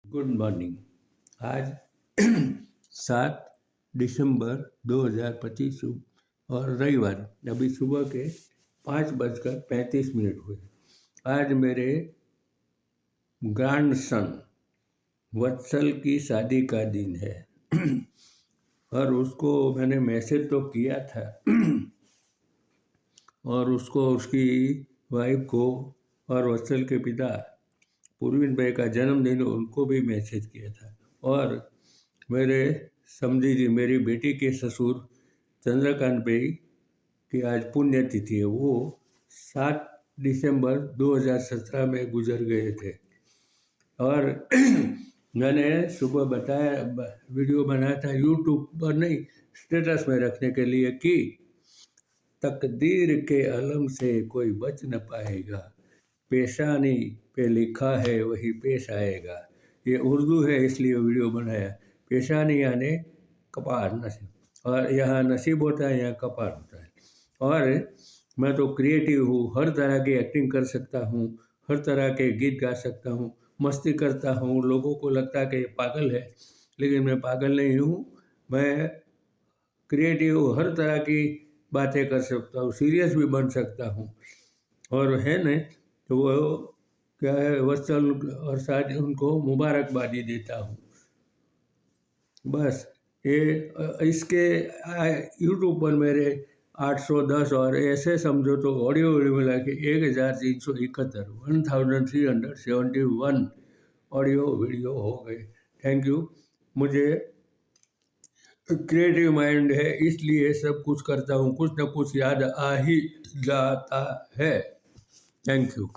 Good morning. आज 7 दिसंबर 2025 और रविवार। अभी सुबह के 5:35 हुए। आज मेरे ग्रैंडसन वत्सल की शादी का दिन है और उसको मैंने मैसेज तो किया था और उसको, उसकी वाइफ को और वत्सल के पिता पूर्वीन भाई का जन्मदिन उनको भी मैसेज किया था। और मेरे समझी जी, मेरी बेटी के ससुर चंद्रकांत भाई की आज पुण्यतिथि है। वो 7 दिसंबर 2017 में गुजर गए थे। और मैंने सुबह बताया, वीडियो बनाया था यूट्यूब पर नहीं, स्टेटस में रखने के लिए कि तकदीर के अलम से कोई बच न पाएगा, पेशानी पे लिखा है वही पेश आएगा। ये उर्दू है इसलिए वीडियो बनाया। पेशानी यानी कपार, नसीब, और यहाँ नसीब होता है, यहाँ कपार होता है। और मैं तो क्रिएटिव हूँ, हर तरह की एक्टिंग कर सकता हूँ, हर तरह के गीत गा सकता हूँ, मस्ती करता हूँ। लोगों को लगता है कि ये पागल है, लेकिन मैं पागल नहीं हूँ। मैं क्रिएटिव हूँ, हर तरह की बातें कर सकता हूँ, सीरियस भी बन सकता हूँ। और है न, तो वो क्या है, वत्सल और शादी उनको मुबारकबादी देता हूँ। बस ये इसके यूट्यूब पर मेरे 810 और ऐसे समझो तो ऑडियो वीडियो मिला के 1371 ऑडियो वीडियो हो गए। Thank you. मुझे क्रिएटिव माइंड है, इसलिए सब कुछ करता हूँ, कुछ न कुछ याद आ ही जाता है। Thank you.